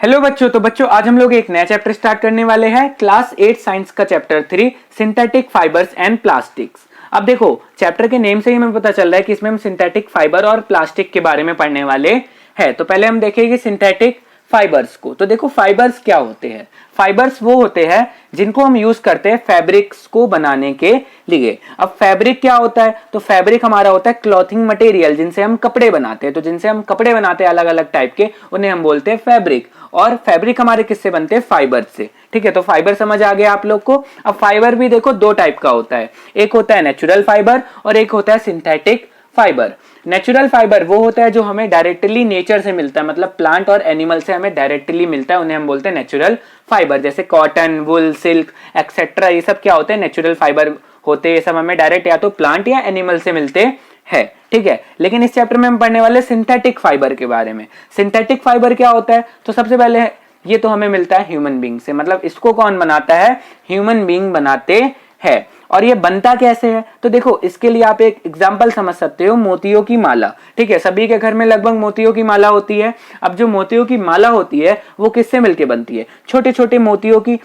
Hello बच्चों। तो बच्चों आज हम लोग एक नया चैप्टर स्टार्ट करने वाले हैं, क्लास 8 साइंस का chapter 3 synthetic fibres and plastics. अब देखो चैप्टर के नेम से ही हमें पता चल रहा है कि इसमें हम सिंथेटिक फाइबर और प्लास्टिक के बारे में पढ़ने वाले हैं। तो पहले हम देखेंगे सिंथेटिक फाइबर्स को। तो देखो फाइबर्स क्या होते हैं। फाइबर्स वो होते हैं जिनको हम यूज करते हैं फैब्रिक्स को बनाने के लिए। अब फैब्रिक क्या होता है, तो फैब्रिक हमारा होता है क्लॉथिंग मटेरियल, जिनसे हम कपड़े बनाते हैं। तो जिनसे हम कपड़े बनाते हैं अलग अलग टाइप के, उन्हें हम बोलते हैं फैब्रिक। और फैब्रिक हमारे किससे बनते हैं, फाइबर से। ठीक है, तो फाइबर समझ आ गया आप लोग को। अब फाइबर भी देखो दो टाइप का होता है, एक होता है नेचुरल फाइबर और एक होता है सिंथेटिक फाइबर। नेचुरल फाइबर वो होता है जो हमें डायरेक्टली नेचर से मिलता है, मतलब प्लांट और एनिमल से हमें डायरेक्टली मिलता है, उन्हें हम बोलते हैं नेचुरल फाइबर। जैसे कॉटन, वुल, सिल्क एक्सेट्रा, ये सब क्या होते हैं, नेचुरल फाइबर होते हैं। ये सब हमें डायरेक्ट या तो प्लांट या एनिमल से मिलते हैं। ठीक है, लेकिन इस चैप्टर में हम पढ़ने वाले सिंथेटिक फाइबर के बारे में। सिंथेटिक फाइबर क्या होता है, तो सबसे पहले ये तो हमें मिलता है ह्यूमन बीइंग से, मतलब इसको कौन बनाता है, ह्यूमन बीइंग बनाते हैं। और ये बनता कैसे है, तो देखो इसके लिए आप एक एग्जांपल समझ सकते हो, मोतियों की माला। ठीक है, सभी के घर में लगभग मोतियों की माला होती है। अब जो मोतियों की माला होती है वो किससे मिलके बनती है, छोटे छोटे मोतियों की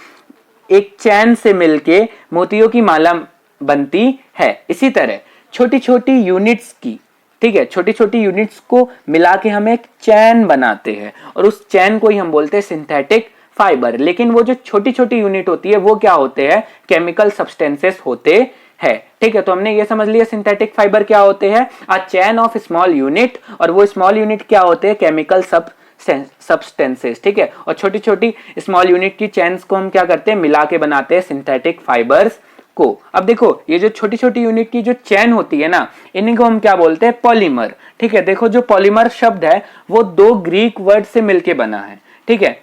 एक चैन से मिलके मोतियों की माला बनती है। इसी तरह छोटी छोटी यूनिट्स की, ठीक है, छोटी छोटी यूनिट्स को मिला के हम एक चैन बनाते हैं और उस चैन को ही हम बोलते हैं सिंथेटिक फाइबर। लेकिन वो जो छोटी छोटी यूनिट होती है वो क्या होते हैं, केमिकल सब्सटेंसेस होते हैं। ठीक है, तो हमने ये समझ लिया सिंथेटिक फाइबर क्या होते हैं, अ चैन ऑफ स्मॉल यूनिट। और वो स्मॉल यूनिट क्या होते हैं, केमिकल सब्सटेंसेस। ठीक है, और छोटी छोटी स्मॉल यूनिट की चैन्स को हम क्या करते हैं, मिला के बनाते हैं सिंथेटिक फाइबर्स को। अब देखो ये जो छोटी छोटी यूनिट की जो चैन होती है ना, इन्हीं को हम क्या बोलते हैं, पॉलीमर। ठीक है, देखो जो पॉलीमर शब्द है वो दो ग्रीक वर्ड से मिलके बना है। ठीक है,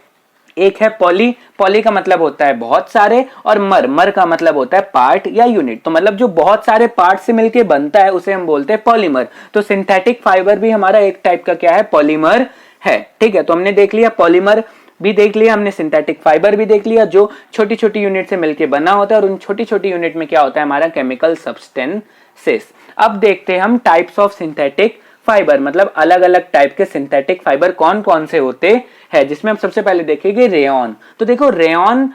एक है पॉली, पॉली का मतलब होता है बहुत सारे, और मर, मर का मतलब होता है पार्ट या यूनिट। तो मतलब जो बहुत सारे पार्ट से मिलके बनता है उसे हम बोलते हैं पॉलीमर। तो सिंथेटिक फाइबर भी हमारा एक टाइप का क्या है, पॉलीमर है। ठीक है, तो हमने देख लिया पॉलीमर भी देख लिया, हमने सिंथेटिक फाइबर भी देख लिया, जो छोटी छोटी यूनिट से मिलके बना होता है। और उन छोटी छोटी यूनिट में क्या होता है, हमारा केमिकल सब्सटेंसेस। अब देखते हैं हम टाइप्स ऑफ सिंथेटिक फाइबर, मतलब अलग अलग टाइप के सिंथेटिक फाइबर कौन कौन से होते हैं, जिसमें हम सबसे पहले देखेंगे रेयॉन। तो देखो रेयॉन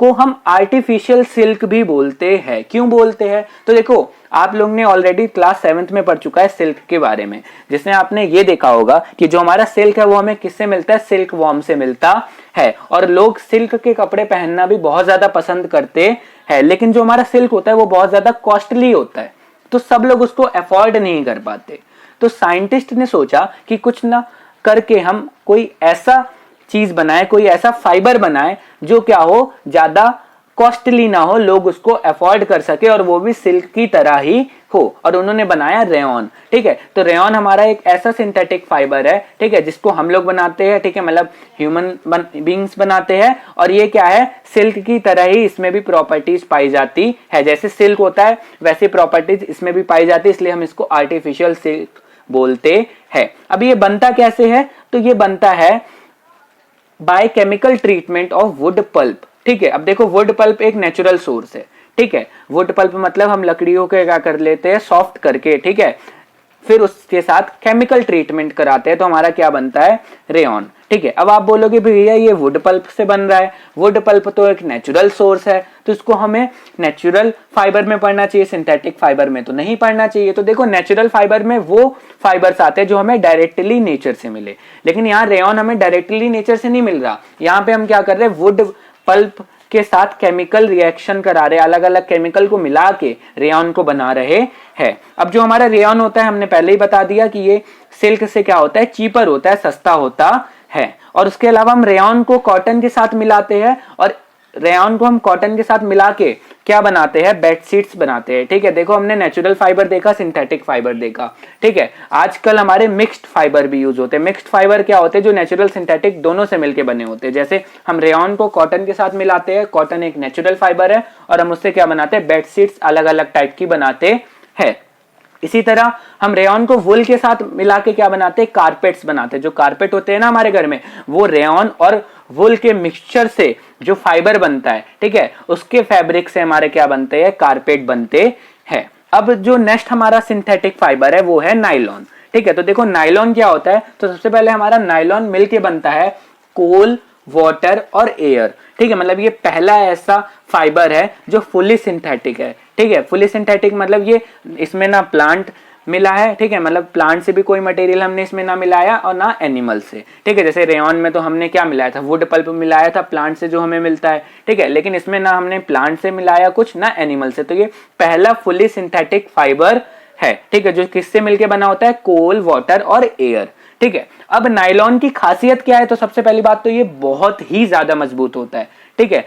को हम आर्टिफिशियल सिल्क भी बोलते हैं। क्यों बोलते हैं, तो देखो आप लोग ने ऑलरेडी क्लास 7th में पढ़ चुका है सिल्क के बारे में, जिसमें आपने ये देखा होगा कि जो हमारा सिल्क है वो हमें किससे मिलता है, सिल्क वॉर्म से मिलता है। और लोग सिल्क के कपड़े पहनना भी बहुत ज्यादा पसंद करते हैं, लेकिन जो हमारा सिल्क होता है वो बहुत ज्यादा कॉस्टली होता है, तो सब लोग उसको अफोर्ड नहीं कर पाते। तो साइंटिस्ट ने सोचा कि कुछ ना करके हम कोई ऐसा चीज बनाए, कोई ऐसा फाइबर बनाए जो क्या हो, ज्यादा कॉस्टली ना हो, लोग उसको अफोर्ड कर सके और वो भी सिल्क की तरह ही हो। और उन्होंने बनाया रेयॉन। ठीक है, तो रेयॉन हमारा एक ऐसा सिंथेटिक फाइबर है, ठीक है, जिसको हम लोग बनाते हैं। ठीक है, मतलब ह्यूमन बींग्स बनाते हैं। और ये क्या है, सिल्क की तरह ही इसमें भी प्रॉपर्टीज पाई जाती है। जैसे सिल्क होता है वैसी प्रॉपर्टीज इसमें भी पाई जाती है, इसलिए हम इसको आर्टिफिशियल सिल्क बोलते हैं। अब ये बनता कैसे है, तो ये बनता है by chemical treatment of wood pulp. ठीक है, अब देखो वुड पल्प एक नेचुरल सोर्स है। ठीक है, वुड पल्प मतलब हम लकड़ियों के क्या कर लेते हैं, सॉफ्ट करके, ठीक है, फिर उसके साथ केमिकल ट्रीटमेंट कराते हैं, तो हमारा क्या बनता है, रेयॉन। ठीक है, अब आप बोलोगे भैया ये वुड पल्प से बन रहा है, वुड पल्प तो एक नेचुरल सोर्स है, तो इसको हमें नेचुरल फाइबर में पढ़ना चाहिए, सिंथेटिक फाइबर में तो नहीं पढ़ना चाहिए। तो देखो नेचुरल फाइबर में वो फाइबर्स आते हैं जो हमें डायरेक्टली नेचर से मिले, लेकिन यहाँ रेयॉन हमें डायरेक्टली नेचर से नहीं मिल रहा। यहाँ पे हम क्या कर रहे हैं, वुड पल्प के साथ केमिकल रिएक्शन करा रहे, अलग अलग केमिकल को मिला के रेयॉन को बना रहे हैं। अब जो हमारा रेयॉन होता है, हमने पहले ही बता दिया कि ये सिल्क से क्या होता है, चीपर होता है, सस्ता होता है। और उसके अलावा हम रेयॉन को कॉटन के साथ मिलाते हैं, और रेयॉन को हम कॉटन के साथ मिला के क्या बनाते हैं, बेडशीट्स बनाते हैं। ठीक है, देखो हमने नेचुरल फाइबर देखा, सिंथेटिक फाइबर देखा। ठीक है, आजकल हमारे मिक्स्ड फाइबर भी यूज होते हैं। मिक्स्ड फाइबर क्या होते हैं, जो नेचुरल सिंथेटिक दोनों से मिलके बने होते हैं। जैसे हम रेयॉन को कॉटन के साथ मिलाते हैं, कॉटन एक नेचुरल फाइबर है, और हम उससे क्या बनाते हैं, बेडशीट्स अलग अलग टाइप की बनाते हैं। इसी तरह हम रेयॉन को वुल के साथ मिला के क्या बनाते हैं, कारपेट्स बनाते हैं। जो कारपेट होते हैं ना हमारे घर में, वो रेयॉन और वुल के मिक्सचर से जो फाइबर बनता है, ठीक है, उसके फैब्रिक से हमारे क्या बनते हैं, कारपेट बनते हैं। अब जो नेक्स्ट हमारा सिंथेटिक फाइबर है वो है नायलॉन। ठीक है, तो देखो नायलॉन क्या होता है, तो सबसे पहले हमारा नायलॉन मिलके बनता है कोल, वाटर और एयर। ठीक है, मतलब ये पहला ऐसा फाइबर है जो फुली सिंथेटिक है। ठीक है, फुली सिंथेटिक मतलब ये इसमें ना प्लांट मिला है, ठीक है, मतलब प्लांट से भी कोई मटेरियल हमने इसमें ना मिलाया और ना एनिमल से। ठीक है, जैसे रेयन में तो हमने क्या मिलाया था, वुड पल्प मिलाया था प्लांट से जो हमें मिलता है। ठीक है, लेकिन इसमें ना हमने प्लांट से मिलाया कुछ ना एनिमल से। तो ये पहला फुली सिंथेटिक फाइबर है। ठीक है, जो किससे मिलके बना होता है, कोल, वाटर और एयर। ठीक है, अब नायलॉन की खासियत क्या है, तो सबसे पहली बात तो ये बहुत ही ज्यादा मजबूत होता है। ठीक है,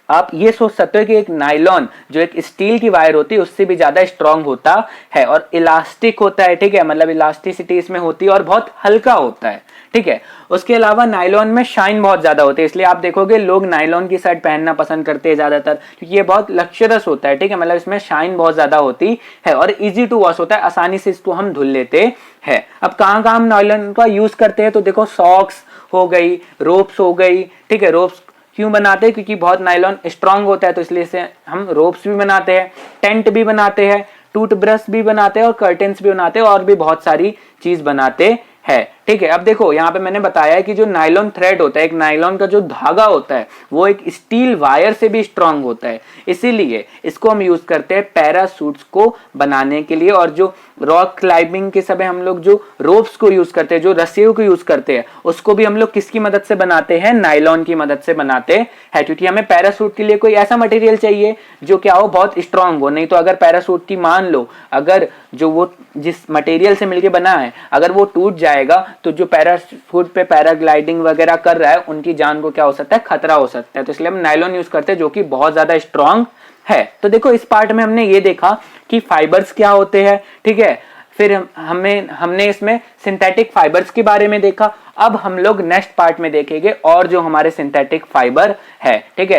आप ये सोच सकते हो कि एक नायलॉन जो एक स्टील की वायर होती है उससे भी ज्यादा स्ट्रांग होता है और इलास्टिक होता है। ठीक है, मतलब इलास्टिसिटी इसमें होती है और बहुत हल्का होता है। ठीक है, उसके अलावा नायलॉन में शाइन बहुत ज्यादा होती है, इसलिए आप देखोगे लोग नायलॉन की शर्ट पहनना पसंद करते हैं ज्यादातर, क्योंकि ये बहुत लक्जरस होता है। ठीक है, मतलब इसमें शाइन बहुत ज्यादा होती है और इजी टू वॉश होता है, आसानी से इसको हम धुल लेते हैं। अब कहाँ कहाँ हम नायलॉन का यूज करते हैं, तो देखो सॉक्स हो गई, रोप्स हो गई। ठीक है, रोप्स क्यों बनाते हैं, क्योंकि बहुत नायलॉन स्ट्रांग होता है, तो इसलिए से हम रोप्स भी बनाते हैं, टेंट भी बनाते हैं, टूथब्रश भी बनाते हैं और कर्टेन्स भी बनाते हैं और भी बहुत सारी चीज बनाते है। ठीक है, अब देखो यहाँ पे मैंने बताया है कि जो नायलॉन थ्रेड होता है, एक नायलॉन का जो धागा होता है वो एक स्टील वायर से भी स्ट्रांग होता है, इसीलिए इसको हम यूज करते हैं पैरासूट्स को बनाने के लिए। और जो रॉक क्लाइंबिंग के समय हम लोग जो रोप्स को यूज करते हैं, जो रस्सियों को यूज करते हैं, उसको भी हम लोग किसकी मदद से बनाते हैं, नायलॉन की मदद से बनाते हैं, क्योंकि हमें पैरासूट के लिए कोई ऐसा मटेरियल चाहिए जो क्या हो, बहुत स्ट्रांग हो। नहीं तो अगर पैरासूट की मान लो अगर जो वो जिस मटेरियल से मिलके बना है अगर वो टूट जाएगा तो जो पैराशूट पे पैराग्लाइडिंग वगैरह कर रहा है उनकी जान को क्या हो सकता है, खतरा हो सकता है। तो इसलिए हम नायलॉन यूज करते हैं जो कि बहुत ज्यादा स्ट्रांग है। तो देखो इस पार्ट में हमने ये देखा कि फाइबर्स क्या होते हैं। ठीक है, फिर हमने इसमें सिंथेटिक फाइबर्स के बारे में देखा। अब हम लोग नेक्स्ट पार्ट में देखेंगे और जो हमारे सिंथेटिक फाइबर है। ठीक है।